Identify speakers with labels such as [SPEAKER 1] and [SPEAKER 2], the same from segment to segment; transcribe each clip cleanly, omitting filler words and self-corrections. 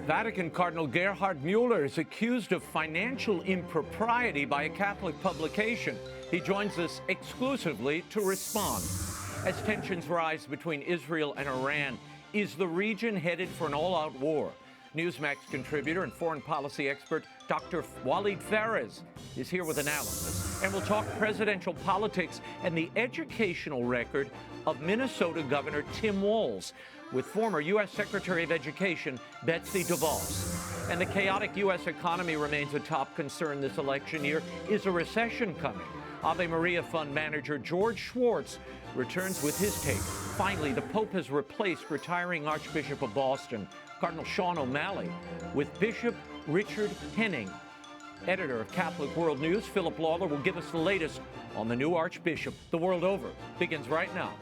[SPEAKER 1] Vatican Cardinal Gerhard Müller is accused of financial impropriety by a Catholic publication. He joins us exclusively to respond. As tensions rise between Israel and Iran, is the region headed for an all-out war? Newsmax contributor and foreign policy expert Dr. Walid Phares is here with analysis. And we'll talk presidential politics and the educational record of Minnesota Governor Tim Walz with former U.S. Secretary of Education Betsy DeVos. And the chaotic U.S. economy remains a top concern this election year. Is a recession coming? Ave Maria Fund manager George Schwartz returns with his take. Finally, the Pope has replaced retiring Archbishop of Boston, Cardinal Sean O'Malley, with Bishop Richard Henning. Editor of Catholic World News, Philip Lawler, will give us the latest on the new Archbishop. The World Over begins right now.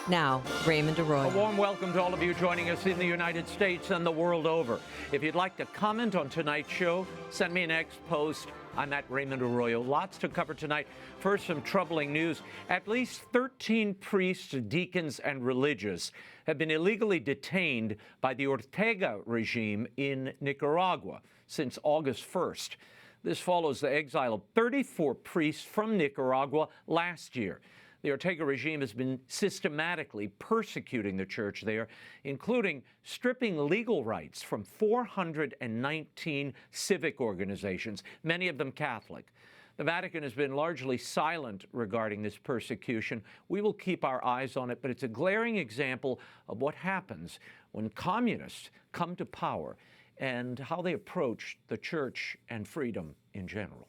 [SPEAKER 2] Now, Raymond Arroyo.
[SPEAKER 1] A warm welcome to all of you joining us in the United States and the world over. If you'd like to comment on tonight's show, send me an X post. I'm at Raymond Arroyo. Lots to cover tonight. First, some troubling news. At least 13 priests, deacons, and religious have been illegally detained by the Ortega regime in Nicaragua since August 1st. This follows the exile of 34 priests from Nicaragua last year. The Ortega regime has been systematically persecuting the church there, including stripping legal rights from 419 civic organizations, many of them Catholic. The Vatican has been largely silent regarding this persecution. We will keep our eyes on it, but it's a glaring example of what happens when communists come to power and how they approach the church and freedom in general.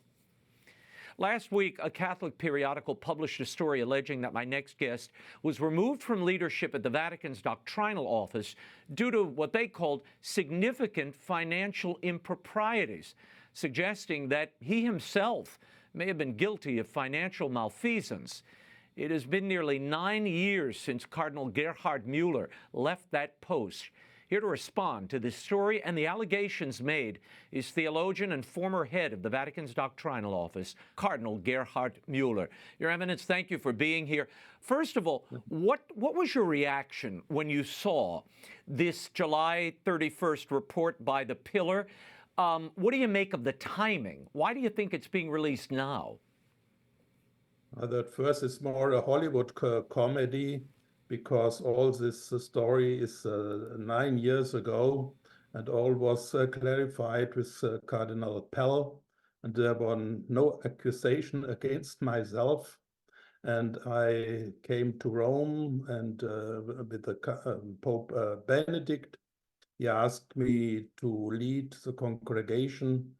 [SPEAKER 1] Last week, a Catholic periodical published a story alleging that my next guest was removed from leadership at the Vatican's doctrinal office due to what they called significant financial improprieties, suggesting that he himself may have been guilty of financial malfeasance. It has been nearly 9 years since Cardinal Gerhard Müller left that post. Here to respond to this story and the allegations made is theologian and former head of the Vatican's doctrinal office, Cardinal Gerhard Müller. Your Eminence, thank you for being here. First of all, what was your reaction when you saw this July 31st report by the Pillar? What do you make of the timing? Why do you think it's being released now?
[SPEAKER 3] At first, it's more a Hollywood comedy, because all this story is 9 years ago, and all was clarified with Cardinal Pell, and there was no accusation against myself. And I came to Rome, and with the Pope Benedict, he asked me to lead the congregation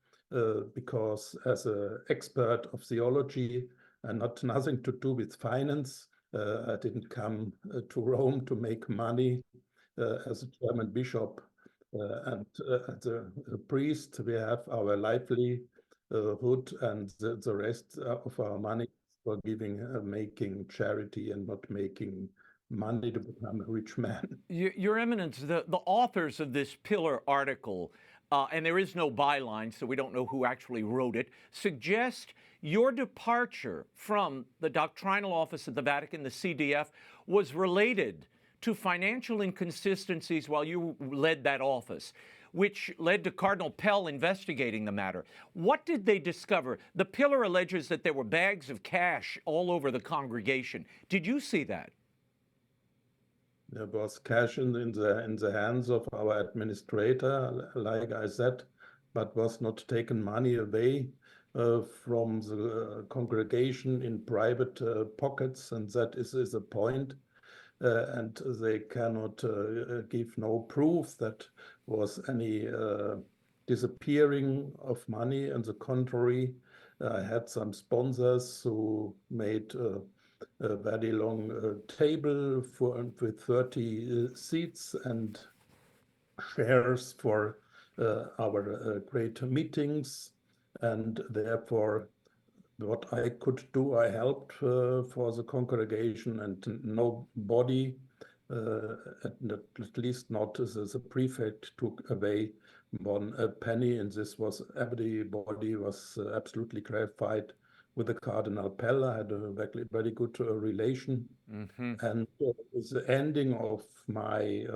[SPEAKER 3] because as an expert of theology and nothing to do with finance, I didn't come to Rome to make money as a German bishop and as a priest. We have our livelihood, and the rest of our money for giving, making charity, and not making money to become a rich man.
[SPEAKER 1] Your Eminence, the authors of this Pillar article, and there is no byline, so we don't know who actually wrote it, suggest your departure from the doctrinal office of the Vatican, the CDF, was related to financial inconsistencies while you led that office, which led to Cardinal Pell investigating the matter. What did they discover? The Pillar alleges that there were bags of cash all over the congregation. Did you see that?
[SPEAKER 3] There was cash in the hands of our administrator, like I said, but was not taken money away from the congregation in private pockets, and that is a point. And they cannot give no proof that was any disappearing of money. On the contrary, I had some sponsors who made a very long table with 30 seats and chairs for our great meetings, and therefore what I could do, I helped for the congregation, and nobody, at least not the prefect, took away one penny, and this was, everybody was absolutely gratified with the Cardinal Pell. I had a very good relation. And the ending of my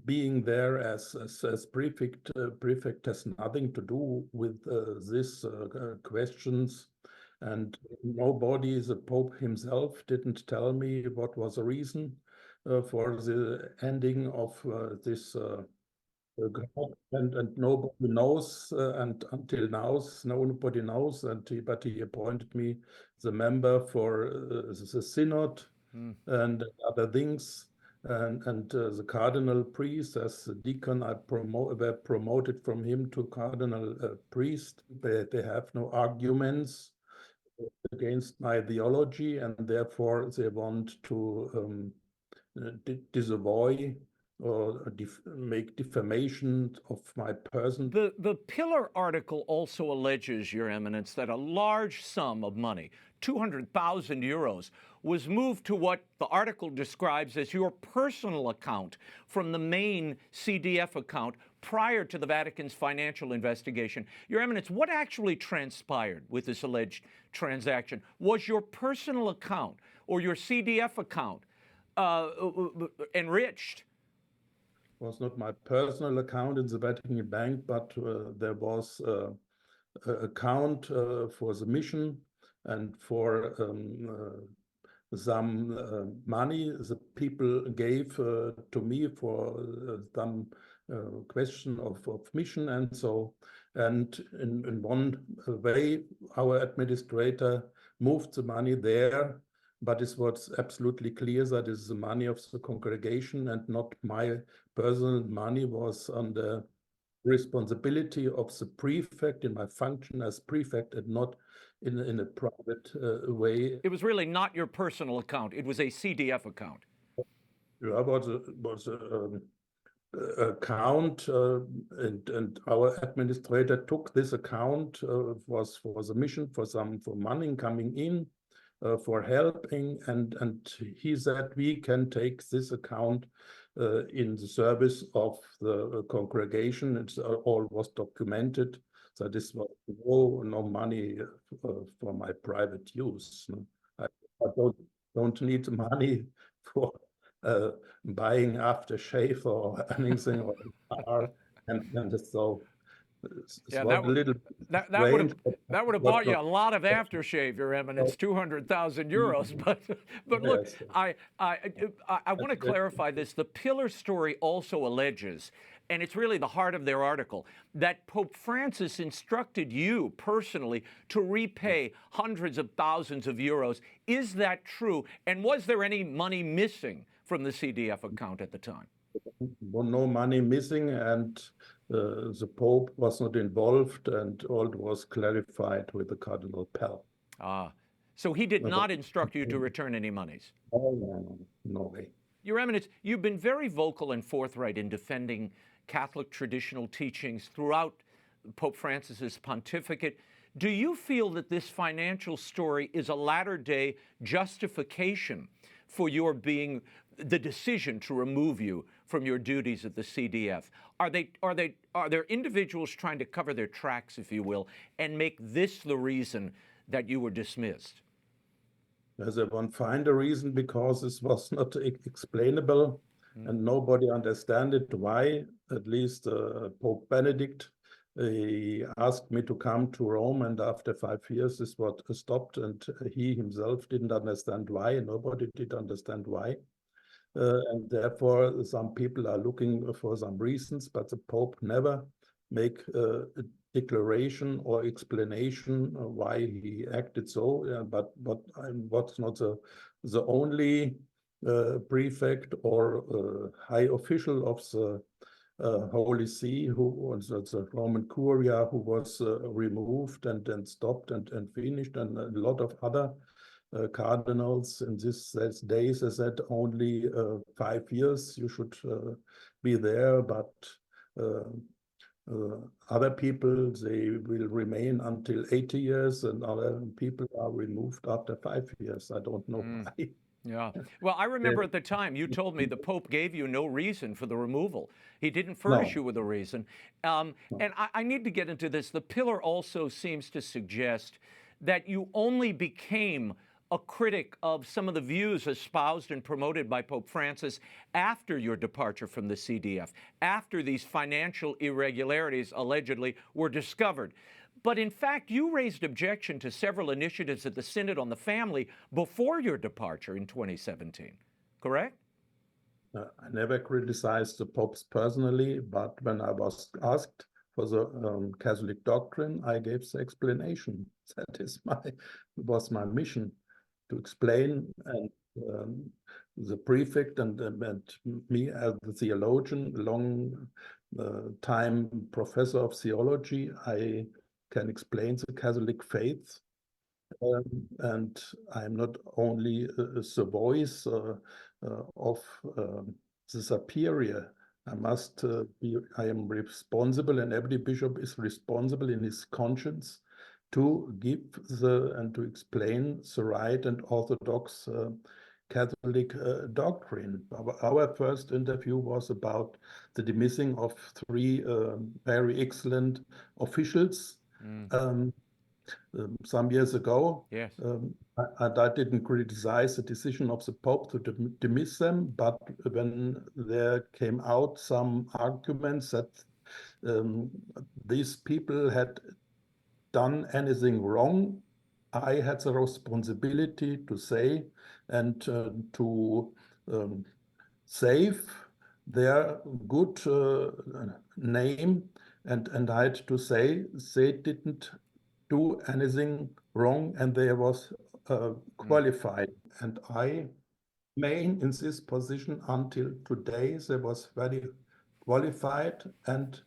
[SPEAKER 3] being there as prefect, prefect has nothing to do with these questions, and nobody, the Pope himself, didn't tell me what was the reason for the ending of this and nobody knows, and until now, nobody knows. But he appointed me the member for the synod and other things. And the cardinal priest, as the deacon, were promoted from him to cardinal priest. They have no arguments against my theology, and therefore they want to disavow or make defamation of my person.
[SPEAKER 1] The Pillar article also alleges, Your Eminence, that a large sum of money, 200,000 euros, was moved to what the article describes as your personal account from the main CDF account prior to the Vatican's financial investigation. Your Eminence, what actually transpired with this alleged transaction? Was your personal account or your CDF account enriched?
[SPEAKER 3] Was not my personal account in the Vatican Bank, but there was an account for the mission and for some money the people gave to me for some question of mission and so. And in one way, our administrator moved the money there, but it was absolutely clear that it is the money of the congregation and not my personal money. Was on the responsibility of the prefect in my function as prefect, and not in a private way.
[SPEAKER 1] It was really not your personal account. It was a CDF account.
[SPEAKER 3] Yeah, was account, and our administrator took this account, was for the mission, for money coming in, for helping, and he said we can take this account in the service of the congregation. It's all was documented, so this was no money for my private use. I don't need money for buying aftershave or anything or car, and so.
[SPEAKER 1] Yeah, that would have bought you a lot of aftershave, Your Eminence, 200,000 euros. But look,
[SPEAKER 3] Yes.
[SPEAKER 1] I want to clarify this. The Pillar story also alleges, and it's really the heart of their article, that Pope Francis instructed you personally to repay hundreds of thousands of euros. Is that true? And was there any money missing from the CDF account at the time?
[SPEAKER 3] Well, no money missing, and the Pope was not involved, and all was clarified with the Cardinal Pell.
[SPEAKER 1] So he did not instruct you to return any monies?
[SPEAKER 3] No way.
[SPEAKER 1] Your Eminence, you've been very vocal and forthright in defending Catholic traditional teachings throughout Pope Francis's pontificate. Do you feel that this financial story is a latter-day justification for your being the decision to remove you from your duties at the CDF? Are there individuals trying to cover their tracks, if you will, and make this the reason that you were dismissed?
[SPEAKER 3] As I won't find a reason, because this was not explainable, and nobody understand it. Why? At least Pope Benedict, he asked me to come to Rome, and after 5 years this was stopped, and he himself didn't understand why. Nobody did understand why. And therefore some people are looking for some reasons, but the Pope never make a declaration or explanation why he acted so. But what's not the only prefect or high official of the Holy See, who was the Roman Curia, who was removed and stopped and finished, and a lot of other cardinals in these days said only 5 years you should be there, but Other people, they will remain until 80 years, and other people are removed after 5 years. I don't know why.
[SPEAKER 1] Yeah. Well, I remember at the time you told me the Pope gave you no reason for the removal. He didn't furnish
[SPEAKER 3] No,
[SPEAKER 1] you with a reason.
[SPEAKER 3] no.
[SPEAKER 1] And I need to get into this. The pillar also seems to suggest that you only became a critic of some of the views espoused and promoted by Pope Francis after your departure from the CDF, after these financial irregularities allegedly were discovered. But in fact, you raised objection to several initiatives at the Synod on the Family before your departure in 2017, correct?
[SPEAKER 3] I never criticized the popes personally, but when I was asked for the Catholic doctrine, I gave the explanation. That was my mission, to explain. And the prefect and me as the theologian, long time professor of theology, I can explain the Catholic faith. And I'm not only the voice of the superior. I am responsible, and every bishop is responsible in his conscience to give and to explain the right and orthodox Catholic doctrine. Our first interview was about the dismissing of three very excellent officials. Some years ago.
[SPEAKER 1] Yes.
[SPEAKER 3] I didn't criticize the decision of the Pope to dismiss them, but when there came out some arguments that these people had done anything wrong, I had the responsibility to say and to save their good name, and I had to say they didn't do anything wrong, and they was qualified. And I remain in this position until today. They was very qualified, and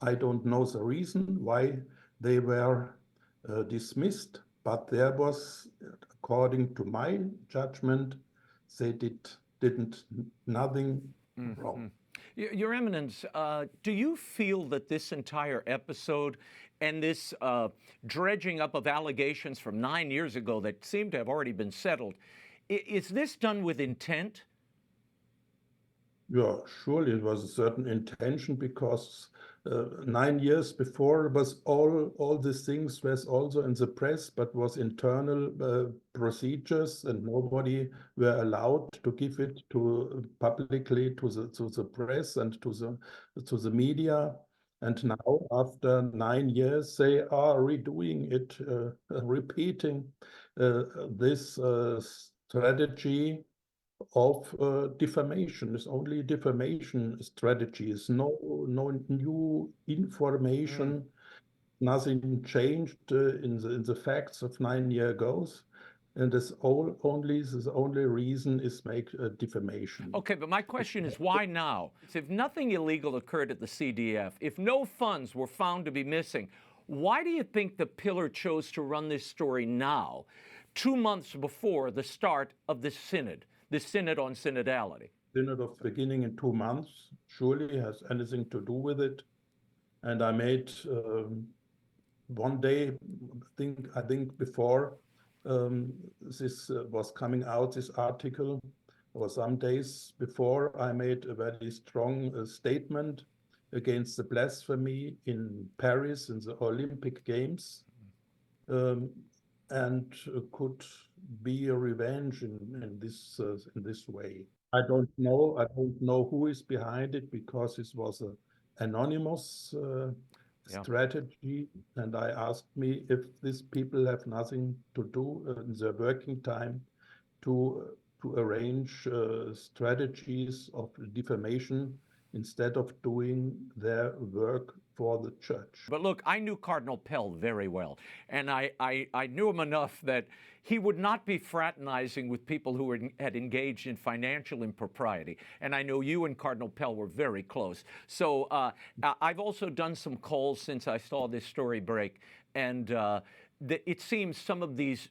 [SPEAKER 3] I don't know the reason why they were dismissed, but there was, according to my judgment, they didn't nothing wrong.
[SPEAKER 1] Your Eminence, do you feel that this entire episode and this dredging up of allegations from 9 years ago that seem to have already been settled, is this done with intent?
[SPEAKER 3] Yeah, surely it was a certain intention, because 9 years before was all these things was also in the press, but was internal procedures, and nobody were allowed to give it to publicly to the press and to the media. And now, after 9 years, they are redoing it, repeating this strategy of defamation. Is only defamation strategies, no new information, nothing changed in the facts of 9 years ago. And the only reason is make defamation.
[SPEAKER 1] Okay, but my question is, why now? If nothing illegal occurred at the CDF, if no funds were found to be missing, why do you think the pillar chose to run this story now, 2 months before the start of the synod on synodality?
[SPEAKER 3] Synod of beginning in 2 months surely has anything to do with it. And I made one day, I think before this was coming out, this article, or some days before, I made a very strong statement against the blasphemy in Paris in the Olympic Games, and could be a revenge in this way. I don't know who is behind it, because this was an anonymous strategy, and I asked me if these people have nothing to do in their working time to arrange strategies of defamation instead of doing their work for the church.
[SPEAKER 1] But look, I knew Cardinal Pell very well, and I knew him enough that he would not be fraternizing with people who had engaged in financial impropriety. And I know you and Cardinal Pell were very close. So I've also done some calls since I saw this story break. And it seems some of these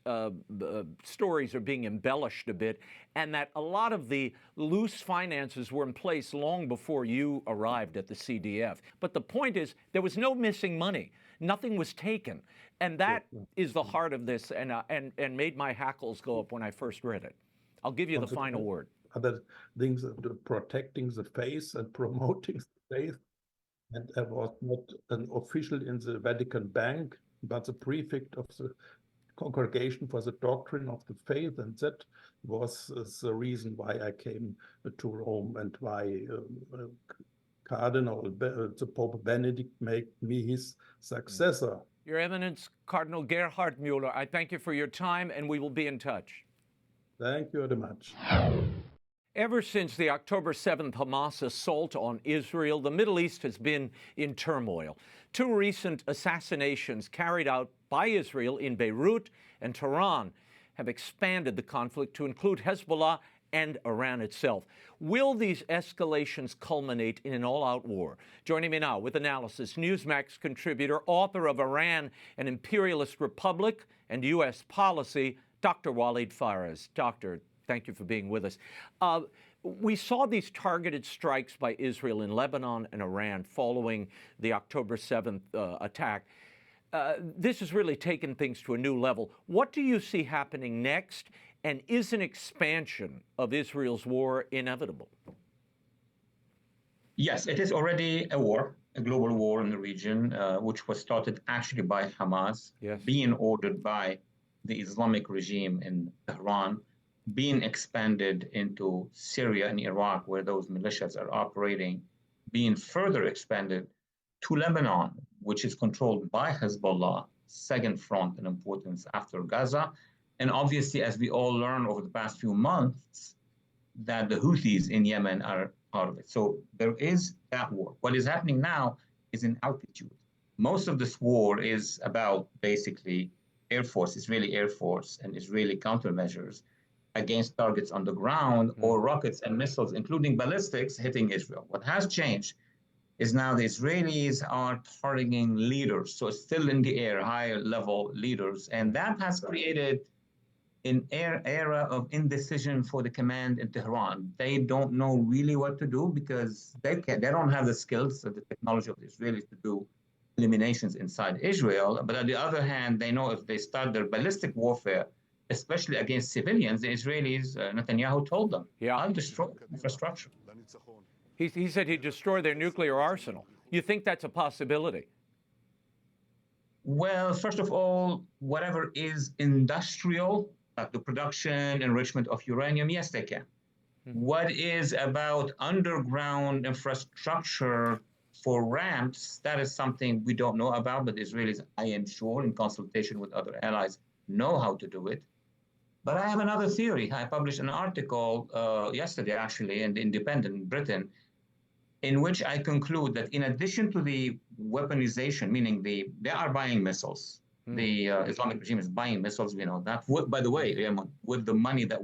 [SPEAKER 1] stories are being embellished a bit, and that a lot of the loose finances were in place long before you arrived at the CDF. But the point is, there was no missing money. Nothing was taken. And that is the heart of this, and made my hackles go up when I first read it. I'll give you the final word.
[SPEAKER 3] Other things, protecting the faith and promoting the faith. And I was not an official in the Vatican Bank, but the prefect of the Congregation for the Doctrine of the Faith. And that was the reason why I came to Rome and why the Pope Benedict made me his successor.
[SPEAKER 1] Your Eminence, Cardinal Gerhard Müller, I thank you for your time, and we will be in touch.
[SPEAKER 3] Thank you very much.
[SPEAKER 1] Ever since the October 7th Hamas assault on Israel, the Middle East has been in turmoil. Two recent assassinations carried out by Israel in Beirut and Tehran have expanded the conflict to include Hezbollah and Iran itself. Will these escalations culminate in an all-out war? Joining me now with analysis, Newsmax contributor, author of Iran, an Imperialist Republic and U.S. Policy, Dr. Walid Phares. Doctor, thank you for being with us. We saw these targeted strikes by Israel in Lebanon and Iran following the October 7th attack. This has really taken things to a new level. What do you see happening next? And is an expansion of Israel's war inevitable?
[SPEAKER 4] Yes, it is already a war, a global war in the region, which was started actually by Hamas, being ordered by the Islamic regime in Tehran, being expanded into Syria and Iraq, where those militias are operating, being further expanded to Lebanon, which is controlled by Hezbollah, second front in importance after Gaza. And obviously, as we all learned over the past few months, that the Houthis in Yemen are part of it. So there is that war. What is happening now is in altitude. Most of this war is about basically Air Force, Israeli Air Force, and Israeli countermeasures against targets on the ground or rockets and missiles, including ballistics, hitting Israel. What has changed is now the Israelis are targeting leaders. So it's still in the air, higher level leaders. And that has created an era of indecision for the command in Tehran. They don't know really what to do because they don't have the skills or the technology of the Israelis to do eliminations inside Israel. But on the other hand, they know if they start their ballistic warfare, especially against civilians, the Israelis, Netanyahu told them, I'll destroy infrastructure.
[SPEAKER 1] He said he'd destroy their nuclear arsenal. You think that's a possibility?
[SPEAKER 4] Well, first of all, whatever is industrial, like the production, enrichment of uranium, yes, they can. What is about underground infrastructure for ramps, that is something we don't know about, but the Israelis, I am sure, in consultation with other allies, know how to do it. But I have another theory. I published an article yesterday, actually, in The Independent in Britain, in which I conclude that in addition to the weaponization, meaning they are buying missiles, the Islamic regime is buying missiles, we know that. By the way, Raymond, with the money that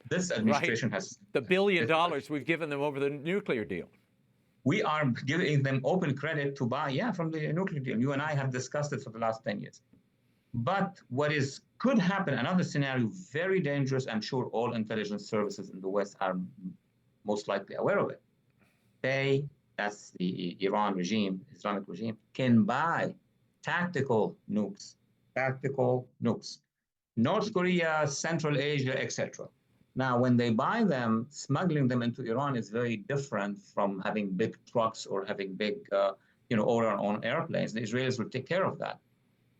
[SPEAKER 4] this administration has...
[SPEAKER 1] The $1 billion we've given them over the nuclear deal.
[SPEAKER 4] We are giving them open credit to buy, from the nuclear deal. You and I have discussed it for the last 10 years. But what could happen, another scenario, very dangerous, I'm sure all intelligence services in the West are most likely aware of it. That's the Iran regime, Islamic regime, can buy tactical nukes. North Korea, Central Asia, etc. Now, when they buy them, smuggling them into Iran is very different from having big trucks or having big, on airplanes. The Israelis will take care of that.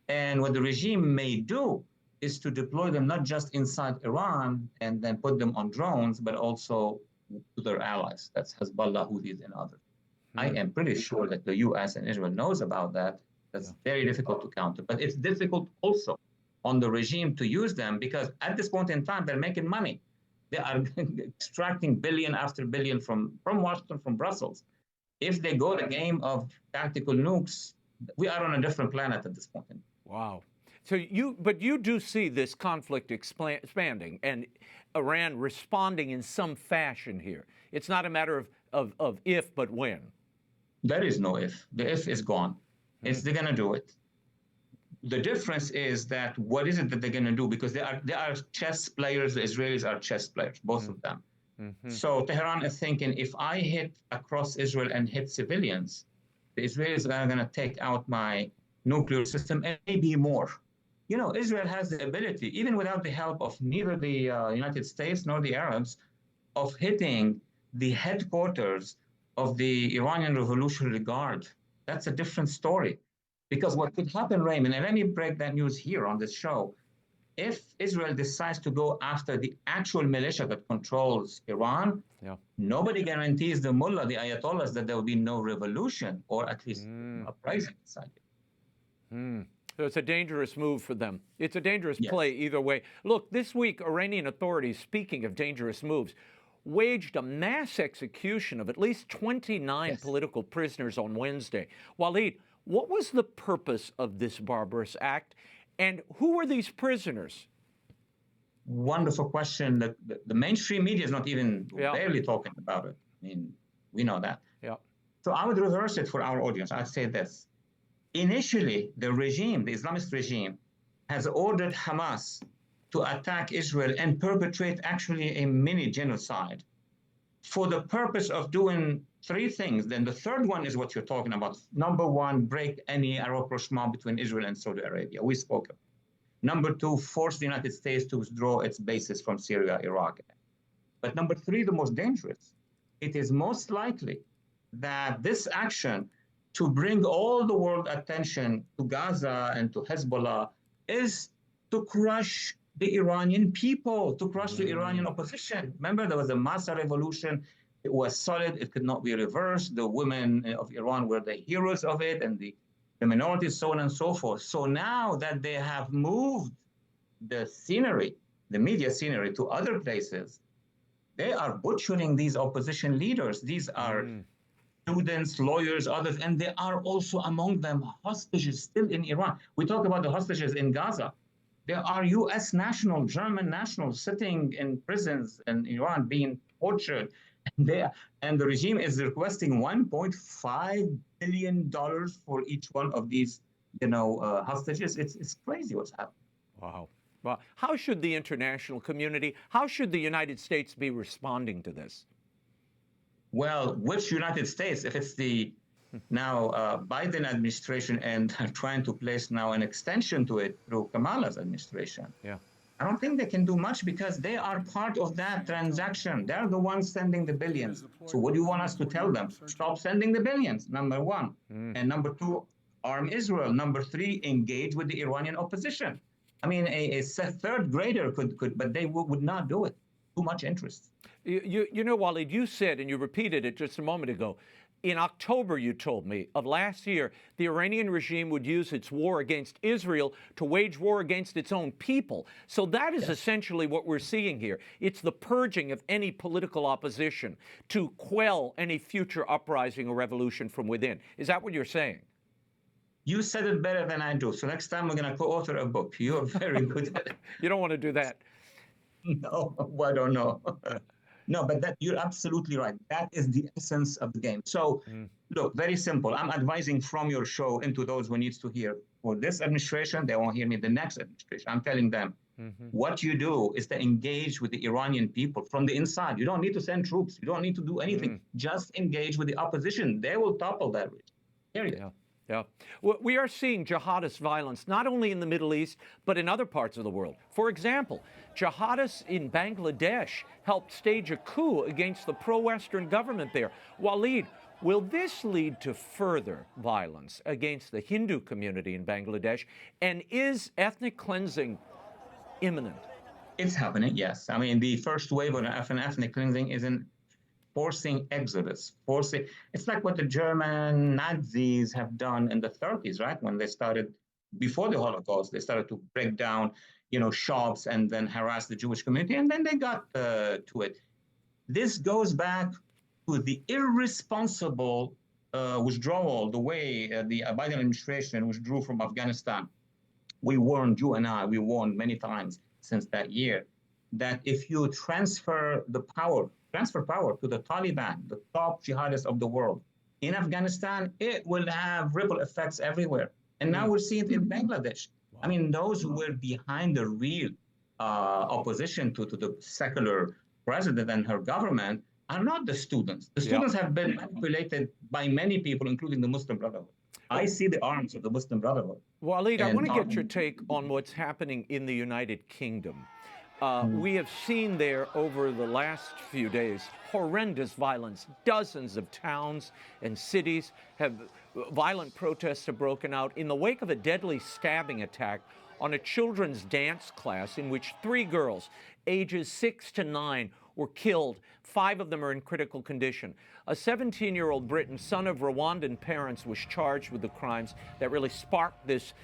[SPEAKER 4] And what the regime may do is to deploy them not just inside Iran and then put them on drones, but also to their allies. That's Hezbollah, Houthis, and others. I am pretty sure that the U.S. and Israel knows about that. That's very difficult to counter. But it's difficult also on the regime to use them because at this point in time, they're making money. They are extracting billion after billion from Washington, from Brussels. If they go the game of tactical nukes, we are on a different planet at this point.
[SPEAKER 1] Wow. But you do see this conflict expanding and Iran responding in some fashion here. It's not a matter of if, but when.
[SPEAKER 4] There is no if. The if is gone. They're going to do it. The difference is that what is it that they're going to do? Because they are chess players. The Israelis are chess players, both of them. Mm-hmm. So Tehran is thinking, if I hit across Israel and hit civilians, the Israelis are going to take out my nuclear system and maybe more. You know, Israel has the ability, even without the help of neither the United States nor the Arabs, of hitting the headquarters of the Iranian Revolutionary Guard. That's a different story. Because what could happen, Raymond, and let me break that news here on this show, if Israel decides to go after the actual militia that controls Iran, nobody guarantees the mullah, the ayatollahs, that there will be no revolution, or at least uprising inside it.
[SPEAKER 1] So it's a dangerous move for them. It's a dangerous play either way. Look, this week, Iranian authorities, speaking of dangerous moves, waged a mass execution of at least 29 political prisoners on Wednesday. Walid, what was the purpose of this barbarous act, and who were these prisoners?
[SPEAKER 4] Wonderful question. The mainstream media is not even barely talking about it. I mean, we know that. So I would reverse it for our audience. I'd say this. Initially, the Islamist regime, has ordered Hamas to attack Israel and perpetrate actually a mini genocide for the purpose of doing three things. Then the third one is what you're talking about. Number one, break any rapprochement between Israel and Saudi Arabia. We spoke of it. Number two, force the United States to withdraw its bases from Syria, Iraq. But number three, the most dangerous, it is most likely that this action to bring all the world attention to Gaza and to Hezbollah is to crush the Iranian people, to crush the Iranian opposition. Remember, there was a Massa revolution. It was solid. It could not be reversed. The women of Iran were the heroes of it, and the minorities, so on and so forth. So now that they have moved the scenery, the media scenery, to other places, they are butchering these opposition leaders. These are students, lawyers, others, and they are also among them hostages still in Iran. We talk about the hostages in Gaza. There are U.S. nationals, German nationals sitting in prisons in Iran being tortured. And the regime is requesting $1.5 billion for each one of these, hostages. It's crazy what's happening.
[SPEAKER 1] Wow. Well, how should the international community, how should the United States be responding to this?
[SPEAKER 4] Well, which United States? If it's the now Biden administration and trying to place now an extension to it through Kamala's administration, I don't think they can do much because they are part of that transaction. They're the ones sending the billions. So what do you want us to tell them? Stop sending the billions, number one. And number two, arm Israel. Number three, engage with the Iranian opposition. I mean, a third grader could, but they would not do it. Too much interest.
[SPEAKER 1] You know, Walid, you said, and you repeated it just a moment ago, in October, you told me, of last year, the Iranian regime would use its war against Israel to wage war against its own people. So that is essentially what we're seeing here. It's the purging of any political opposition to quell any future uprising or revolution from within. Is that what you're saying?
[SPEAKER 4] You said it better than I do. So next time we're going to co-author a book. You're very good at it.
[SPEAKER 1] You don't want to do that.
[SPEAKER 4] No, I don't know. No, but you're absolutely right. That is the essence of the game. So, look, very simple. I'm advising from your show into those who needs to hear. For this administration, they won't hear me the next administration. I'm telling them, what you do is to engage with the Iranian people from the inside. You don't need to send troops. You don't need to do anything. Just engage with the opposition. They will topple that region. Period.
[SPEAKER 1] Yeah. Well, we are seeing jihadist violence not only in the Middle East, but in other parts of the world. For example, jihadists in Bangladesh helped stage a coup against the pro-Western government there. Walid, will this lead to further violence against the Hindu community in Bangladesh? And is ethnic cleansing imminent?
[SPEAKER 4] It's happening, yes. I mean, the first wave of ethnic cleansing is in forcing exodus, it's like what the German Nazis have done in the 30s, right? When they started, before the Holocaust, they started to break down, shops and then harass the Jewish community, and then they got to it. This goes back to the irresponsible withdrawal, the way the Biden administration withdrew from Afghanistan. We warned, you and I, we warned many times since that year, that if you transfer power to the Taliban, the top jihadists of the world, in Afghanistan, it will have ripple effects everywhere. And now we're seeing it in Bangladesh. I mean, those who were behind the real opposition to the secular president and her government are not the students. The students have been manipulated by many people, including the Muslim Brotherhood. I see the arms of the Muslim Brotherhood.
[SPEAKER 1] Walid, I want to get your take on what's happening in the United Kingdom. We have seen there over the last few days horrendous violence. Dozens of towns and cities have violent protests have broken out in the wake of a deadly stabbing attack on a children's dance class in which 3 girls, ages 6 to 9, were killed. 5 of them are in critical condition. A 17-year-old Briton, son of Rwandan parents, was charged with the crimes that really sparked this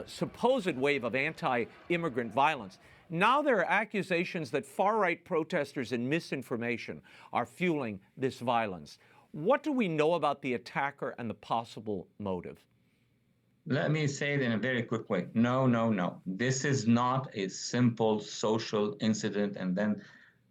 [SPEAKER 1] supposed wave of anti-immigrant violence. Now there are accusations that far-right protesters and misinformation are fueling this violence. What do we know about the attacker and the possible motive?
[SPEAKER 4] Let me say it in a very quick way. No, no, no. This is not a simple social incident and then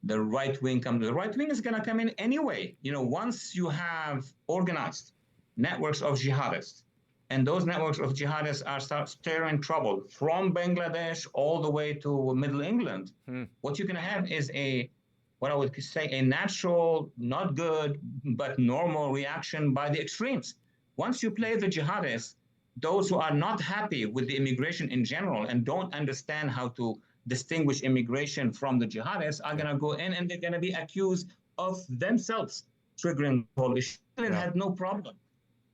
[SPEAKER 4] the right wing comes. The right wing is going to come in anyway. You know, once you have organized networks of jihadists, and those networks of jihadists are stirring trouble from Bangladesh all the way to Middle England. What you're going to have is what I would say, a natural, not good, but normal reaction by the extremes. Once you play the jihadists, those who are not happy with the immigration in general and don't understand how to distinguish immigration from the jihadists are going to go in and they're going to be accused of themselves triggering the whole issue. It had no problem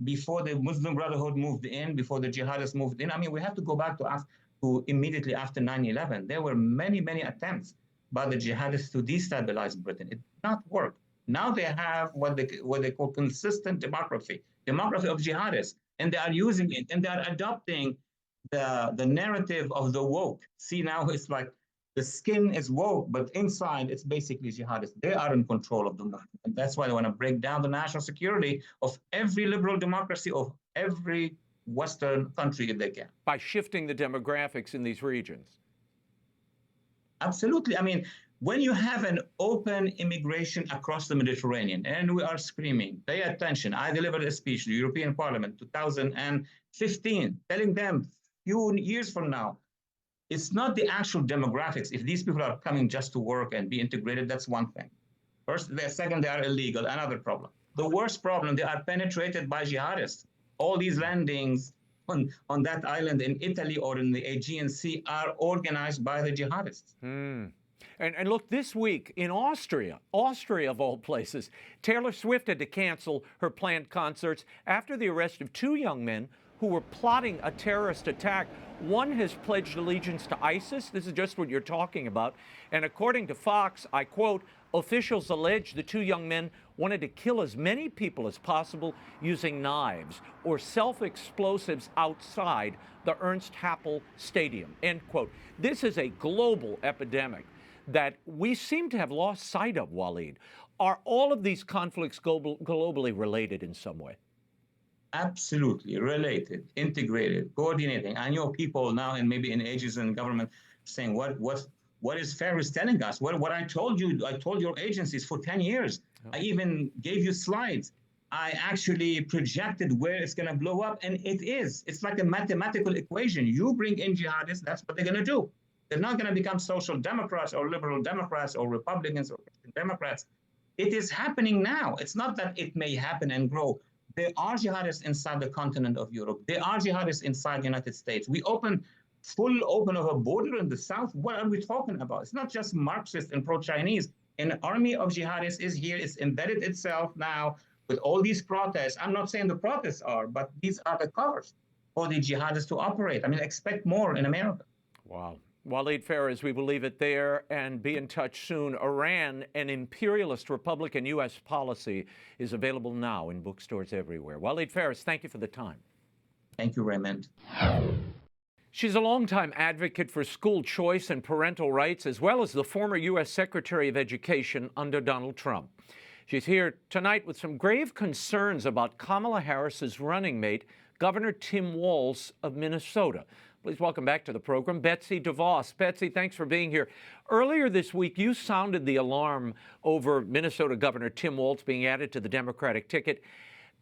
[SPEAKER 4] before the Muslim Brotherhood moved in, before the jihadists moved in. I mean, we have to go back to immediately after 9/11. There were many, many attempts by the jihadists to destabilize Britain. It did not work. Now they have what they call consistent demography of jihadists, and they are using it, and they are adopting the narrative of the woke. See, now it's like the skin is woke, but inside it's basically jihadists. They are in control of the movement. And that's why they want to break down the national security of every liberal democracy, of every Western country if they can.
[SPEAKER 1] By shifting the demographics in these regions.
[SPEAKER 4] Absolutely. I mean, when you have an open immigration across the Mediterranean, and we are screaming, pay attention. I delivered a speech to the European Parliament 2015, telling them few years from now, it's not the actual demographics. If these people are coming just to work and be integrated, that's one thing. Second, they are illegal, another problem. The worst problem, they are penetrated by jihadists. All these landings on that island in Italy or in the Aegean Sea are organized by the jihadists.
[SPEAKER 1] And look, this week in Austria of all places, Taylor Swift had to cancel her planned concerts after the arrest of 2 young men who were plotting a terrorist attack. One has pledged allegiance to ISIS. This is just what you're talking about. And according to Fox, I quote, officials allege the 2 young men wanted to kill as many people as possible using knives or self-explosives outside the Ernst Happel Stadium, end quote. This is a global epidemic that we seem to have lost sight of, Walid. Are all of these conflicts globally related in some way?
[SPEAKER 4] Absolutely related, integrated, coordinating. I know people now, and maybe in ages in government, saying what is Phares telling us? What I told your agencies for 10 years. I even gave you slides. I actually projected where it's going to blow up, and it is. It's like a mathematical equation. You bring in jihadists, that's what they're going to do. They're not going to become social democrats or liberal democrats or Republicans or Christian Democrats. It is happening now. It's not that it may happen and grow. There are jihadists inside the continent of Europe. There are jihadists inside the United States. We full open of a border in the south. What are we talking about? It's not just Marxist and pro-Chinese. An army of jihadists is here. It's embedded itself now with all these protests. I'm not saying the protests are, but these are the covers for the jihadists to operate. I mean, expect more in America.
[SPEAKER 1] Wow. Walid Phares, we will leave it there and be in touch soon. Iran, an imperialist Republican U.S. policy, is available now in bookstores everywhere. Walid Phares, thank you for the time.
[SPEAKER 4] Thank you, Raymond.
[SPEAKER 1] She's a longtime advocate for school choice and parental rights, as well as the former U.S. Secretary of Education under Donald Trump. She's here tonight with some grave concerns about Kamala Harris's running mate, Governor Tim Walz of Minnesota. Please welcome back to the program, Betsy DeVos. Betsy, thanks for being here. Earlier this week, you sounded the alarm over Minnesota Governor Tim Walz being added to the Democratic ticket.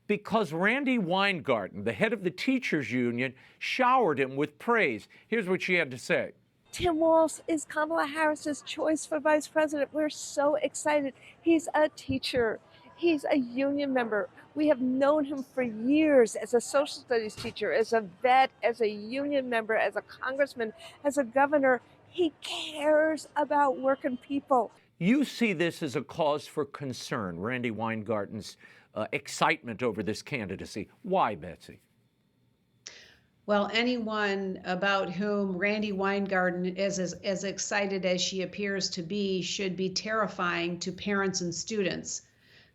[SPEAKER 1] because Randy Weingarten, the head of the teachers union, showered him with praise. Here's what she had to say.
[SPEAKER 5] Tim Walz is Kamala Harris's choice for vice president. We're so excited. He's a teacher. He's a union member. We have known him for years as a social studies teacher, as a vet, as a union member, as a congressman, as a governor. He cares about working people.
[SPEAKER 1] You see this as a cause for concern, Randy Weingarten's excitement over this candidacy. Why, Betsy?
[SPEAKER 6] Well, anyone about whom Randy Weingarten is as excited as she appears to be should be terrifying to parents and students,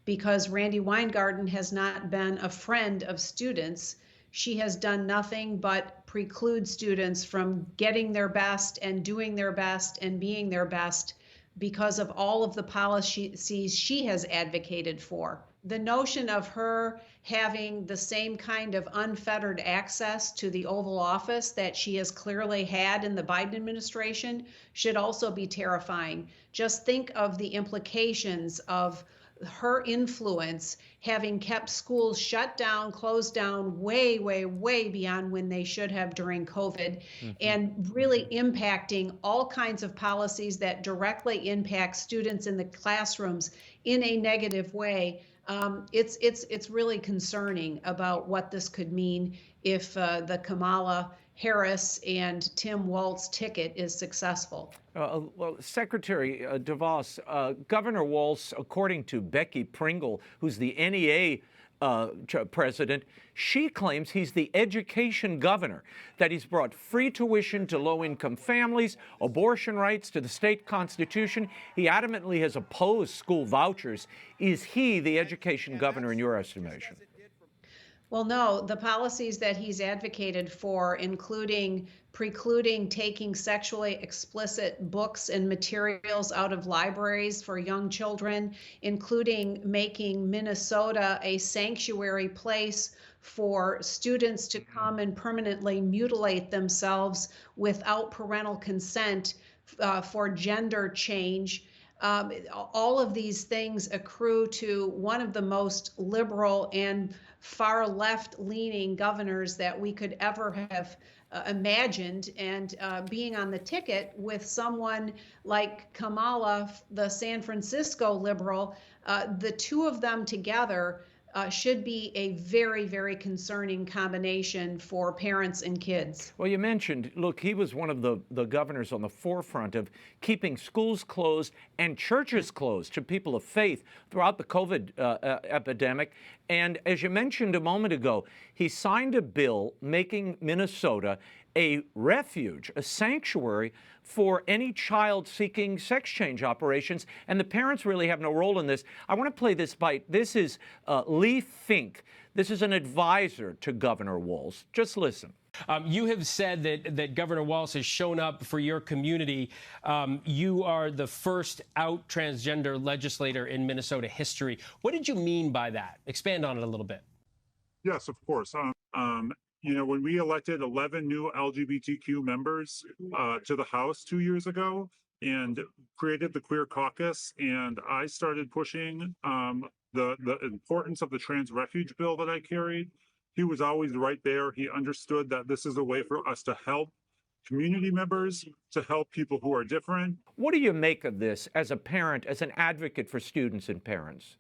[SPEAKER 6] because Randy Weingarten has not been a friend of students. She has done nothing but preclude students from getting their best and doing their best and being their best because of all of the policies she has advocated for. The notion of her having the same kind of unfettered access to the Oval Office that she has clearly had in the Biden administration should also be terrifying. Just think of the implications of her influence having kept schools shut down, closed down way, way, way beyond when they should have during COVID, and really impacting all kinds of policies that directly impact students in the classrooms in a negative way. It's really concerning about what this could mean if the Kamala Harris and Tim Walz ticket is successful.
[SPEAKER 1] Well, Secretary DeVos, Governor Walz, according to Becky Pringle, who's the NEA president, she claims he's the education governor, that he's brought free tuition to low-income families, abortion rights to the state constitution. He adamantly has opposed school vouchers. Is he the education governor in your estimation?
[SPEAKER 6] Well, no, the policies that he's advocated for, including precluding taking sexually explicit books and materials out of libraries for young children, including making Minnesota a sanctuary place for students to come and permanently mutilate themselves without parental consent for gender change. All of these things accrue to one of the most liberal and far left-leaning governors that we could ever have imagined, and being on the ticket with someone like Kamala, the San Francisco liberal, the two of them together should be a very, very concerning combination for parents and kids.
[SPEAKER 1] Well, you mentioned, look, he was one of the governors on the forefront of keeping schools closed and churches closed to people of faith throughout the COVID epidemic. And as you mentioned a moment ago, he signed a bill making Minnesota a refuge, a sanctuary for any child seeking sex change operations, and the parents really have no role in this. I want to play this bite. This is Lee Fink. This is an advisor to Governor Walz. Just listen.
[SPEAKER 7] You have said that Governor Walz has shown up for your community. You are the first out transgender legislator in Minnesota history. What did you mean by that? Expand on it a little bit.
[SPEAKER 8] Yes, of course. You know, when we elected 11 new LGBTQ members to the House 2 years ago and created the Queer Caucus, and I started pushing the importance of the trans refuge bill that I carried, he was always right there. He understood that this is a way for us to help community members, to help people who are different.
[SPEAKER 1] What do you make of this as a parent, as an advocate for students and parents?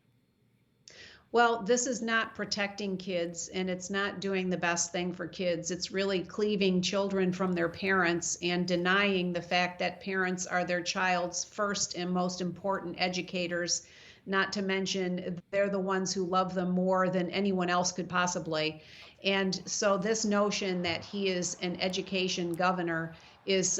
[SPEAKER 6] Well, this is not protecting kids, and it's not doing the best thing for kids. It's really cleaving children from their parents and denying the fact that parents are their child's first and most important educators, not to mention they're the ones who love them more than anyone else could possibly. And so this notion that he is an education governor is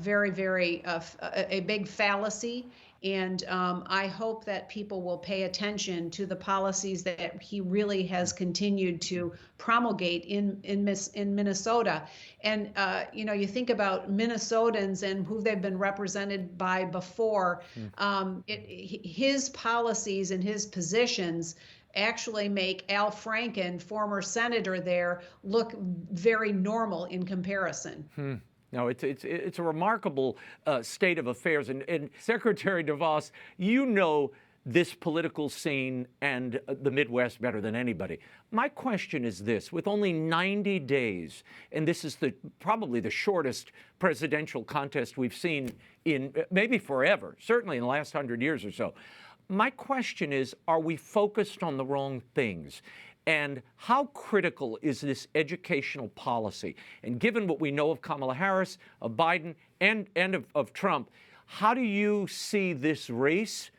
[SPEAKER 6] very, very a big fallacy. And I hope that people will pay attention to the policies that he really has continued to promulgate in Minnesota. And, you know, you think about Minnesotans and who they've been represented by before, his policies and his positions actually make Al Franken, former senator there, look very normal in comparison.
[SPEAKER 1] No, it's a remarkable state of affairs. And Secretary DeVos, you know this political scene and the Midwest better than anybody. My question is this: with only 90 days, and this is probably the shortest presidential contest we've seen in maybe forever, certainly in the last 100 years or so. My question is, are we focused on the wrong things? And how critical is this educational policy? And given what we know of Kamala Harris, of Biden, and of Trump, how do you see this race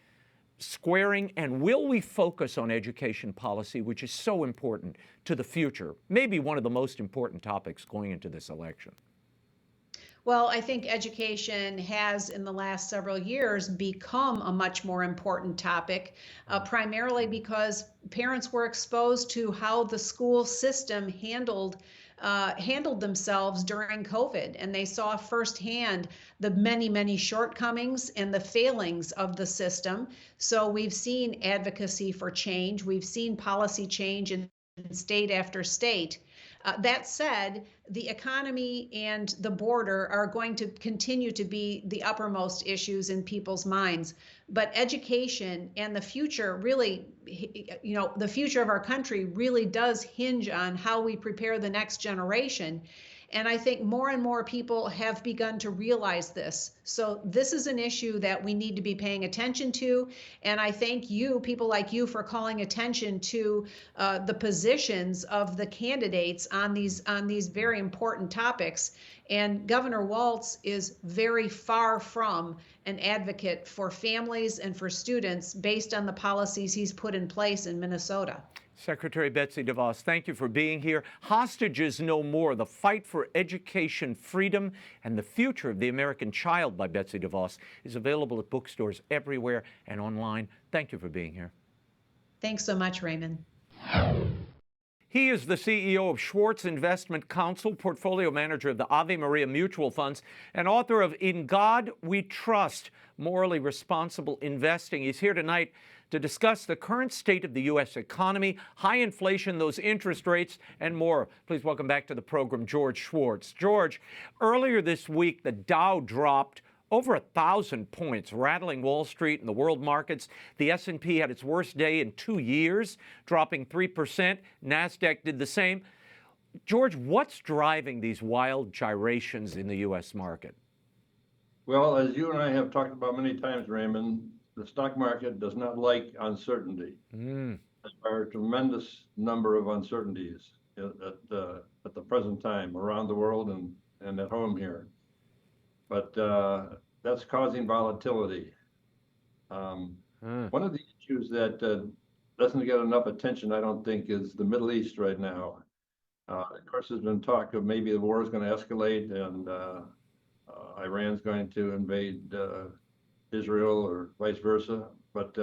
[SPEAKER 1] squaring, and will we focus on education policy, which is so important to the future, maybe one of the most important topics going into this election?
[SPEAKER 6] Well, I think education has, in the last several years, become a much more important topic, primarily because parents were exposed to how the school system handled themselves during COVID, and they saw firsthand the many, many shortcomings and the failings of the system. So we've seen advocacy for change. We've seen policy change in state after state. That said, the economy and the border are going to continue to be the uppermost issues in people's minds. But education and the future really, the future of our country really does hinge on how we prepare the next generation. And I think more and more people have begun to realize this. So this is an issue that we need to be paying attention to. And I thank you, people like you, for calling attention to the positions of the candidates on these very important topics. And Governor Walz is very far from an advocate for families and for students based on the policies he's put in place in Minnesota.
[SPEAKER 1] Secretary Betsy DeVos, thank you for being here. Hostages No More, The Fight for Education, Freedom, and the Future of the American Child by Betsy DeVos is available at bookstores everywhere and online. Thank you for being here.
[SPEAKER 6] Thanks so much, Raymond.
[SPEAKER 1] He is the CEO of Schwartz Investment Counsel, portfolio manager of the Ave Maria Mutual Funds, and author of In God We Trust, Morally Responsible Investing. He's here tonight to discuss the current state of the U.S. economy, high inflation, those interest rates, and more. Please welcome back to the program, George Schwartz. George, earlier this week, the Dow dropped over 1,000 points, rattling Wall Street and the world markets. The S&P had its worst day in 2 years, dropping 3%. NASDAQ did the same. George, what's driving these wild gyrations in the U.S. market?
[SPEAKER 9] Well, as you and I have talked about many times, Raymond, the stock market does not like uncertainty. There are a tremendous number of uncertainties at the present time around the world and at home here. But that's causing volatility. One of the issues that doesn't get enough attention, I don't think, is the Middle East right now. Of course, there's been talk of maybe the war is going to escalate and Iran's going to invade Israel or vice versa. But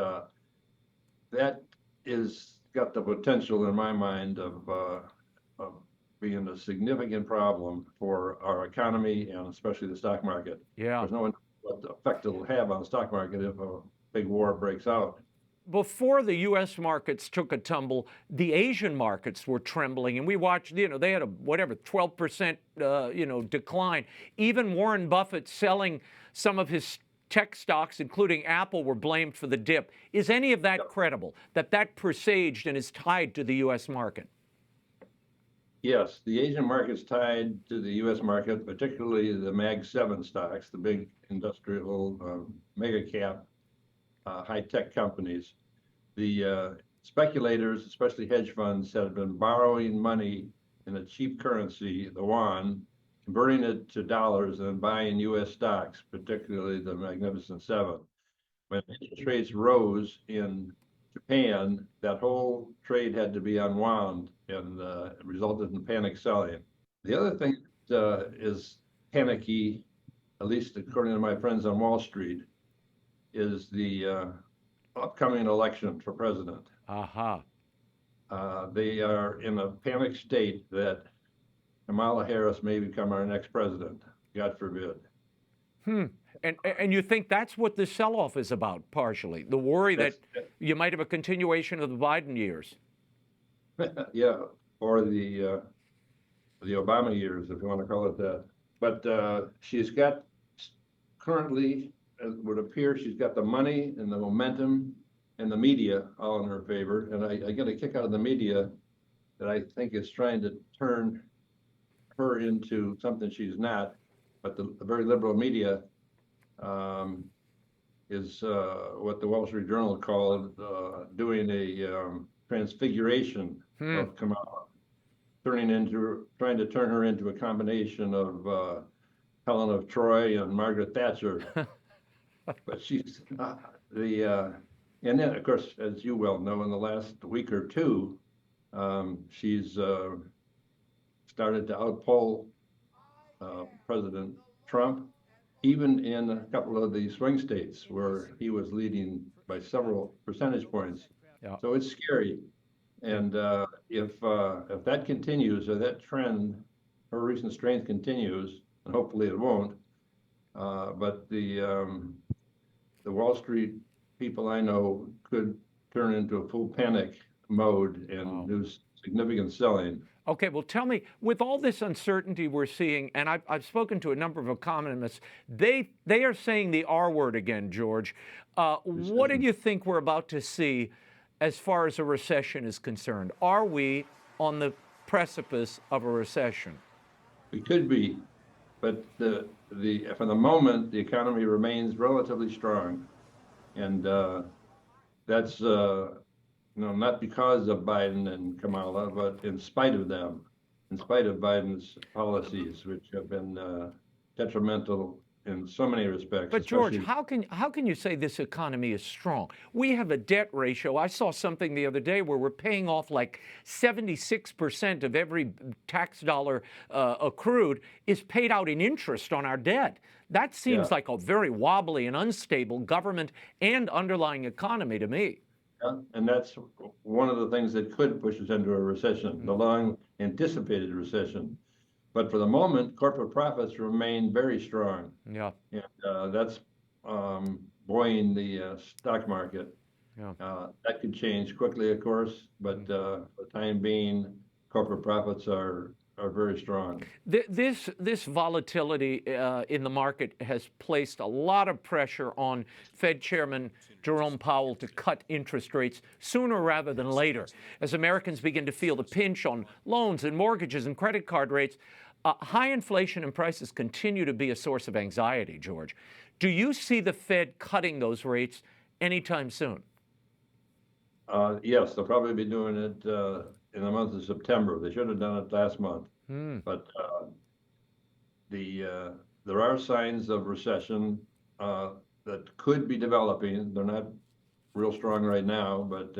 [SPEAKER 9] that is got the potential, in my mind, of being a significant problem for our economy and especially the stock market.
[SPEAKER 1] Yeah.
[SPEAKER 9] There's no idea what the effect it'll have on the stock market if a big war breaks out.
[SPEAKER 1] Before the U.S. markets took a tumble, the Asian markets were trembling, and we watched, they had a 12% decline. Even Warren Buffett selling some of his tech stocks, including Apple, were blamed for the dip. Is any of that credible, that presaged and is tied to the U.S. market?
[SPEAKER 9] Yes, the Asian market's tied to the U.S. market, particularly the Mag 7 stocks, the big industrial mega cap high-tech companies. The speculators, especially hedge funds, have been borrowing money in a cheap currency, the yuan, converting it to dollars and buying U.S. stocks, particularly the Magnificent Seven. When interest rates rose in Japan, that whole trade had to be unwound, and it resulted in panic selling. The other thing is panicky, at least according to my friends on Wall Street, is the upcoming election for president. They are in a panic state that Kamala Harris may become our next president, God forbid.
[SPEAKER 1] And you think that's what the sell-off is about, partially? The worry that you might have a continuation of the Biden years?
[SPEAKER 9] Yeah, or the Obama years, if you want to call it that. But she's got, currently, it would appear she's got the money and the momentum and the media all in her favor. And I get a kick out of the media that I think is trying to turn her into something she's not. But the very liberal media is what the Wall Street Journal called doing a transfiguration of Kamala, trying to turn her into a combination of Helen of Troy and Margaret Thatcher. But she's and then, of course, as you well know, in the last week or two, she's started to outpoll President Trump, even in a couple of the swing states where he was leading by several percentage points.
[SPEAKER 1] Yeah.
[SPEAKER 9] So it's scary. And if that continues, or that trend, her recent strength continues, and hopefully it won't, but the Wall Street people I know could turn into a full panic mode and do significant selling.
[SPEAKER 1] Okay, well, tell me, with all this uncertainty we're seeing, and I've spoken to a number of economists, they are saying the R word again, George. What do you think we're about to see as far as a recession is concerned? Are we on the precipice of a recession?
[SPEAKER 9] We could be, but for the moment, the economy remains relatively strong, and that's not because of Biden and Kamala, but in spite of them, in spite of Biden's policies, which have been detrimental in so many respects.
[SPEAKER 1] But George, how can you say this economy is strong? We have a debt ratio. I saw something the other day where we're paying off like 76% of every tax dollar accrued is paid out in interest on our debt. That seems like a very wobbly and unstable government and underlying economy to me.
[SPEAKER 9] Yeah, and that's one of the things that could push us into a recession, the long anticipated recession. But for the moment, corporate profits remain very strong.
[SPEAKER 1] Yeah.
[SPEAKER 9] And that's buoying the stock market.
[SPEAKER 1] Yeah.
[SPEAKER 9] That could change quickly, of course, but for the time being, corporate profits are very strong.
[SPEAKER 1] This volatility in the market has placed a lot of pressure on Fed Chairman Jerome Powell to cut interest rates sooner rather than later. As Americans begin to feel the pinch on loans and mortgages and credit card rates, high inflation and prices continue to be a source of anxiety, George. Do you see the Fed cutting those rates anytime soon?
[SPEAKER 9] Yes, they'll probably be doing it in the month of September. They should have done it last month. But there are signs of recession that could be developing. They're not real strong right now, but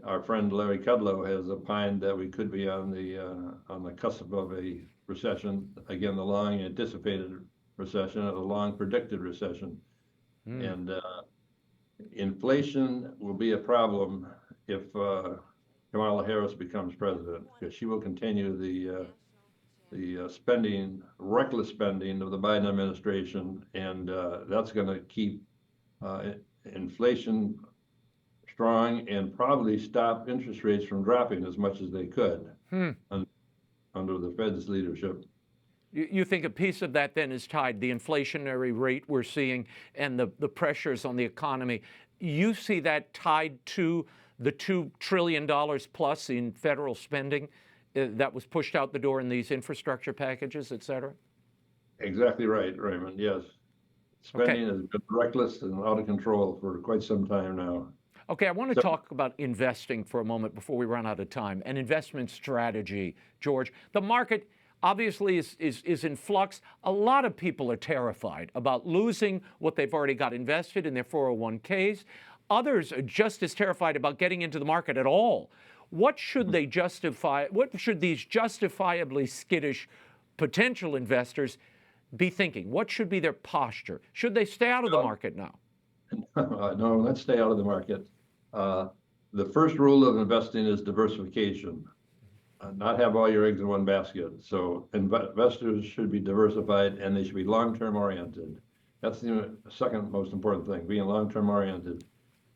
[SPEAKER 9] our friend Larry Kudlow has opined that we could be on the cusp of a recession. Again, the long anticipated recession, or the long predicted recession. And inflation will be a problem if Kamala Harris becomes president, because she will continue the spending, reckless spending of the Biden administration, and that's going to keep inflation strong and probably stop interest rates from dropping as much as they could under the Fed's leadership.
[SPEAKER 1] You think a piece of that then is tied, the inflationary rate we're seeing and the pressures on the economy. You see that tied to the $2 trillion plus in federal spending that was pushed out the door in these infrastructure packages, et cetera?
[SPEAKER 9] Exactly right, Raymond, yes. Spending has been reckless and out of control for quite some time now.
[SPEAKER 1] Okay, I want to talk about investing for a moment before we run out of time, and investment strategy, George. The market obviously is in flux. A lot of people are terrified about losing what they've already got invested in their 401ks. Others are just as terrified about getting into the market at all. What should they justify? What should these justifiably skittish potential investors be thinking? What should be their posture? Should they stay out of the market now?
[SPEAKER 9] No, let's stay out of the market. The first rule of investing is diversification. Not have all your eggs in one basket. So investors should be diversified, and they should be long-term oriented. That's the second most important thing, being long-term oriented.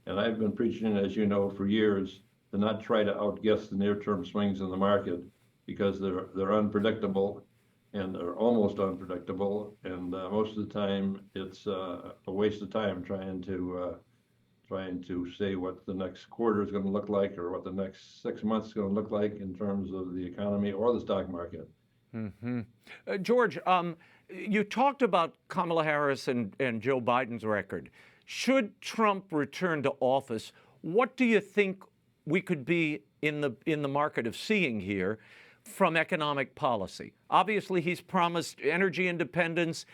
[SPEAKER 9] And I've been preaching, as you know, for years, to not try to outguess the near-term swings in the market, because they're unpredictable, and they're almost unpredictable. And most of the time, it's a waste of time trying to trying to say what the next quarter is going to look like or what the next 6 months is going to look like in terms of the economy or the stock market.
[SPEAKER 1] Mm-hmm. George, you talked about Kamala Harris and Joe Biden's record. Should Trump return to office, what do you think we could be in the market of seeing here from economic policy? Obviously, he's promised energy independence.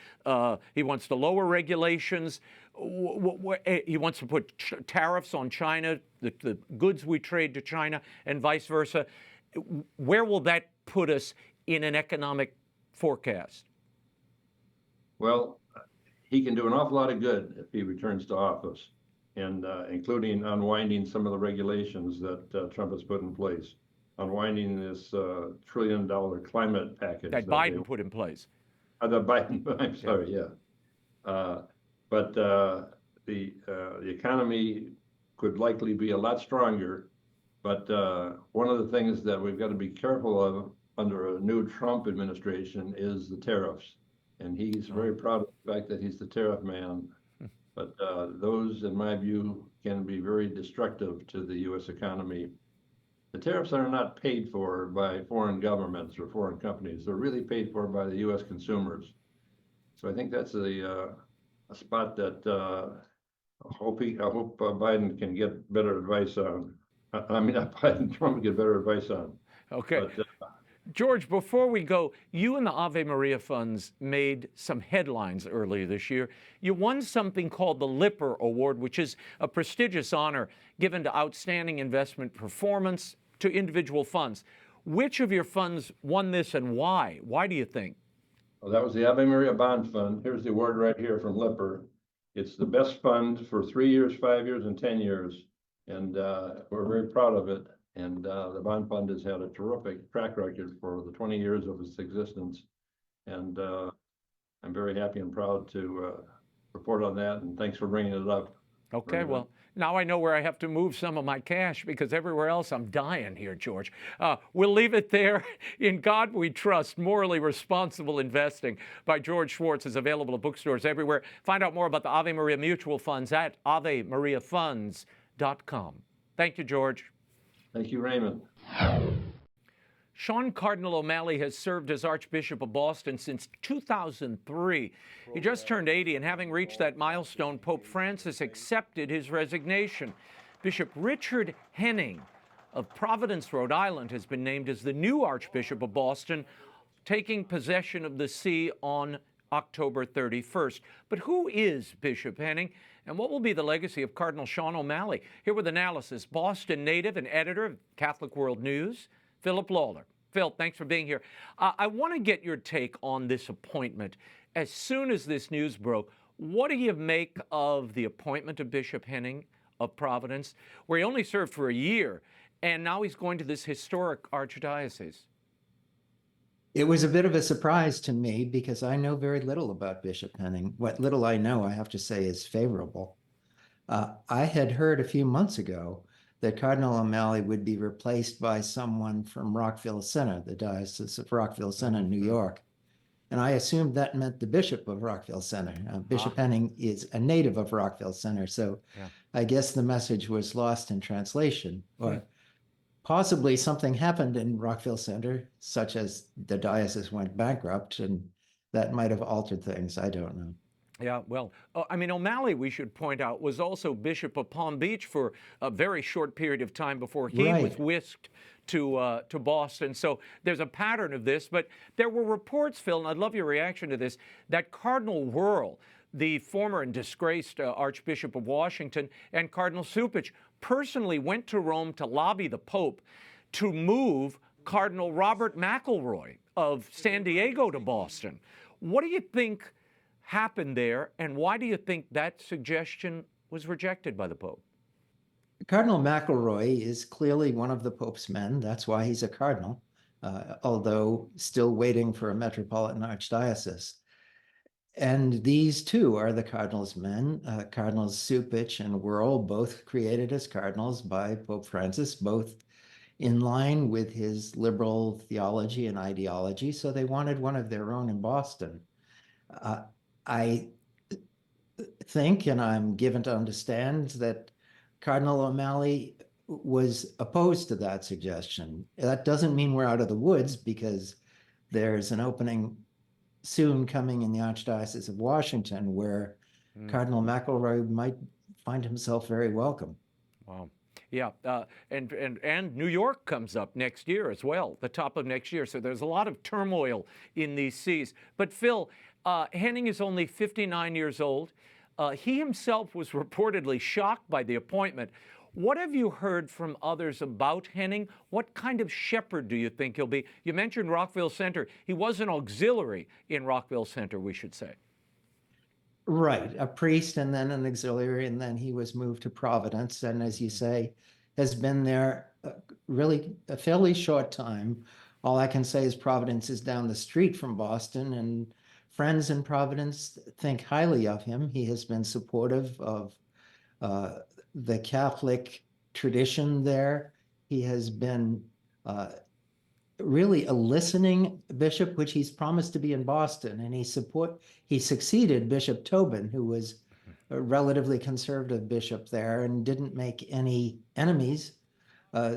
[SPEAKER 1] He wants to lower regulations. He wants to put tariffs on China, the goods we trade to China, and vice versa. Where will that put us in an economic forecast?
[SPEAKER 9] Well, he can do an awful lot of good if he returns to office, and including unwinding some of the regulations that Trump has put in place, unwinding this $1 trillion climate package
[SPEAKER 1] that Biden put in place.
[SPEAKER 9] The Biden, I'm sorry, yeah. But the economy could likely be a lot stronger. But one of the things that we've got to be careful of under a new Trump administration is the tariffs. And he's very proud of the fact that he's the tariff man. But those, in my view, can be very destructive to the U.S. economy. The tariffs are not paid for by foreign governments or foreign companies. They're really paid for by the U.S. consumers. So I think that's a spot that I hope Biden can get better advice on. I mean, not Biden, Trump can get better advice on.
[SPEAKER 1] Okay.
[SPEAKER 9] But,
[SPEAKER 1] George, before we go, you and the Ave Maria funds made some headlines earlier this year. You won something called the Lipper Award, which is a prestigious honor given to outstanding investment performance to individual funds. Which of your funds won this and why? Why do you think?
[SPEAKER 9] Well, that was the Ave Maria Bond Fund. Here's the award right here from Lipper. It's the best fund for 3 years, 5 years, and 10 years. And we're very proud of it. And the bond fund has had a terrific track record for the 20 years of its existence. And I'm very happy and proud to report on that. And thanks for bringing it up.
[SPEAKER 1] Okay, well, now I know where I have to move some of my cash because everywhere else I'm dying here, George. We'll leave it there. In God We Trust, Morally Responsible Investing by George Schwartz is available at bookstores everywhere. Find out more about the Ave Maria Mutual Funds at AveMariaFunds.com. Thank you, George.
[SPEAKER 9] Thank you, Raymond.
[SPEAKER 1] Sean Cardinal O'Malley has served as Archbishop of Boston since 2003. He just turned 80, and having reached that milestone, Pope Francis accepted his resignation. Bishop Richard Henning of Providence, Rhode Island, has been named as the new Archbishop of Boston, taking possession of the see on October 31st. But who is Bishop Henning, and what will be the legacy of Cardinal Sean O'Malley? Here with analysis, Boston native and editor of Catholic World News, Philip Lawler. Phil, thanks for being here. I want to get your take on this appointment. As soon as this news broke, what do you make of the appointment of Bishop Henning of Providence, where he only served for a year, and now he's going to this historic archdiocese?
[SPEAKER 10] It was a bit of a surprise to me because I know very little about Bishop Henning. What little I know, I have to say, is favorable. I had heard a few months ago that Cardinal O'Malley would be replaced by someone from Rockville Center, the Diocese of Rockville Center in New York. And I assumed that meant the Bishop of Rockville Center. Bishop Henning is a native of Rockville Center, so I guess the message was lost in translation. Or possibly something happened in Rockville Center, such as the diocese went bankrupt, and that might have altered things. I don't know.
[SPEAKER 1] Yeah, well, I mean, O'Malley, we should point out, was also Bishop of Palm Beach for a very short period of time before he was whisked to Boston. So there's a pattern of this. But there were reports, Phil, and I'd love your reaction to this, that Cardinal Wuerl, the former and disgraced Archbishop of Washington, and Cardinal Cupich personally went to Rome to lobby the Pope to move Cardinal Robert McElroy of San Diego to Boston. What do you think happened there, and why do you think that suggestion was rejected by the Pope?
[SPEAKER 10] Cardinal McElroy is clearly one of the Pope's men. That's why he's a cardinal, although still waiting for a metropolitan archdiocese. And these two are the cardinal's men. Cardinals Cupich and Wuerl, both created as cardinals by Pope Francis, both in line with his liberal theology and ideology. So they wanted one of their own in Boston. I think, and I'm given to understand, that Cardinal O'Malley was opposed to that suggestion. That doesn't mean we're out of the woods, because there's an opening soon coming in the Archdiocese of Washington where Cardinal McElroy might find himself very welcome.
[SPEAKER 1] Wow. Yeah, and New York comes up next year as well, the top of next year. So there's a lot of turmoil in these seas. But Phil, Henning is only 59 years old. He himself was reportedly shocked by the appointment. What have you heard from others about Henning? What kind of shepherd do you think he'll be? You mentioned Rockville Center. He was an auxiliary in Rockville Center, we should say.
[SPEAKER 10] Right, a priest and then an auxiliary, and then he was moved to Providence, and as you say, has been there really a fairly short time. All I can say is Providence is down the street from Boston, and friends in Providence think highly of him. He has been supportive of the Catholic tradition there. He has been really a listening bishop, which he's promised to be in Boston, and he succeeded Bishop Tobin, who was a relatively conservative bishop there and didn't make any enemies.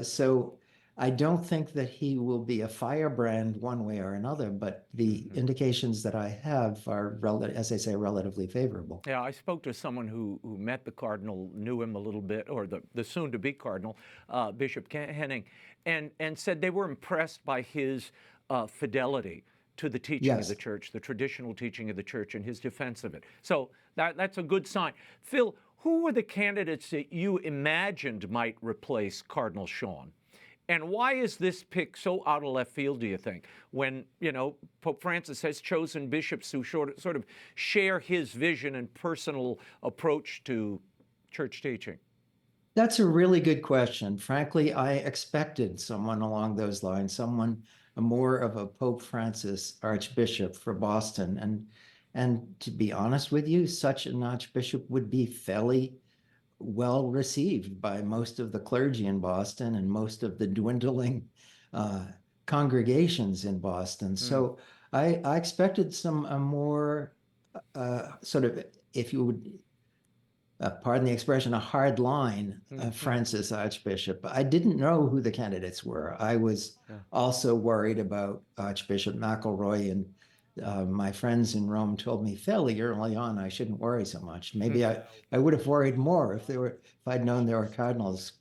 [SPEAKER 10] So I don't think that he will be a firebrand one way or another, but the indications that I have are, as I say, relatively favorable.
[SPEAKER 1] Yeah, I spoke to someone who met the cardinal, knew him a little bit, or the soon-to-be cardinal, Bishop Henning, and said they were impressed by his fidelity to the teaching of the church, the traditional teaching of the church, and his defense of it. So that's a good sign. Phil, who were the candidates that you imagined might replace Cardinal Sean? And why is this pick so out of left field, do you think, when, you know, Pope Francis has chosen bishops who sort of share his vision and personal approach to church teaching?
[SPEAKER 10] That's a really good question. Frankly, I expected someone along those lines, someone more of a Pope Francis archbishop for Boston. And to be honest with you, such an archbishop would be fairly well received by most of the clergy in Boston and most of the dwindling congregations in Boston. So I expected some more sort of, if you would pardon the expression, a hard line Francis Archbishop. I didn't know who the candidates were. I was also worried about Archbishop McElroy, and my friends in Rome told me fairly early on I shouldn't worry so much. Maybe I would have worried more if I'd known there were cardinals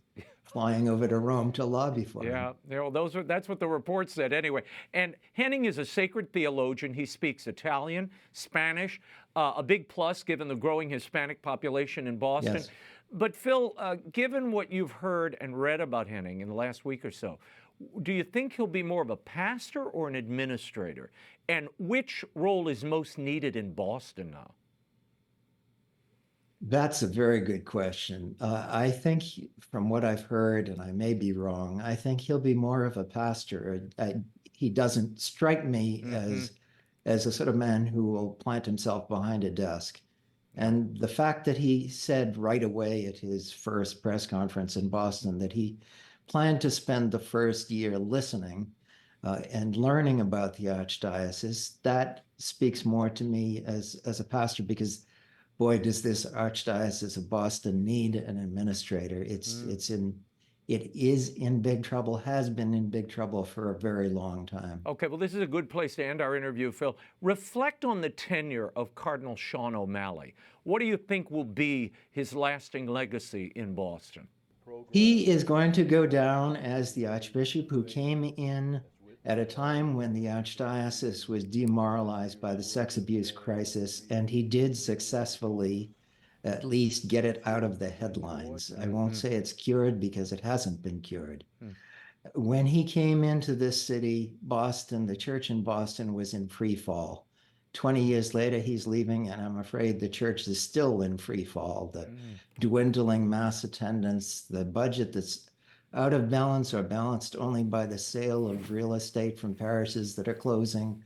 [SPEAKER 10] flying over to Rome to lobby for him.
[SPEAKER 1] Yeah, that's what the report said anyway. And Henning is a sacred theologian. He speaks Italian, Spanish, a big plus given the growing Hispanic population in Boston.
[SPEAKER 10] Yes.
[SPEAKER 1] But Phil, given what you've heard and read about Henning in the last week or so, do you think he'll be more of a pastor or an administrator? And which role is most needed in Boston now?
[SPEAKER 10] That's a very good question. I think from what I've heard, and I may be wrong, I think he'll be more of a pastor. He doesn't strike me as a sort of man who will plant himself behind a desk. And the fact that he said right away at his first press conference in Boston that he planned to spend the first year listening and learning about the Archdiocese, that speaks more to me as a pastor, because boy, does this Archdiocese of Boston need an administrator. It is in big trouble, has been in big trouble for a very long time.
[SPEAKER 1] Okay, well, this is a good place to end our interview, Phil. Reflect on the tenure of Cardinal Sean O'Malley. What do you think will be his lasting legacy in Boston?
[SPEAKER 10] He is going to go down as the Archbishop who came in at a time when the Archdiocese was demoralized by the sex abuse crisis, and he did successfully at least get it out of the headlines. I won't say it's cured, because it hasn't been cured. When he came into this city, Boston, the church in Boston was in free fall. 20 years later, he's leaving, and I'm afraid the church is still in free fall. The dwindling mass attendance, the budget that's out of balance or balanced only by the sale of real estate from parishes that are closing.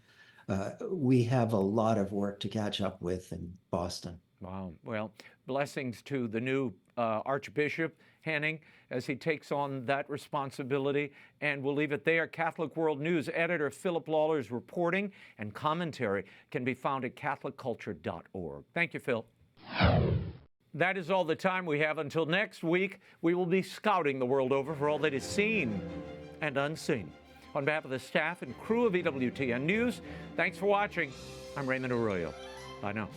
[SPEAKER 10] We have a lot of work to catch up with in Boston.
[SPEAKER 1] Wow. Well, blessings to the new Archbishop Henning as he takes on that responsibility. And we'll leave it there. Catholic World News editor Philip Lawler's reporting and commentary can be found at catholicculture.org. Thank you, Phil. That is all the time we have. Until next week, we will be scouting the world over for all that is seen and unseen. On behalf of the staff and crew of EWTN News, thanks for watching. I'm Raymond Arroyo. Bye now.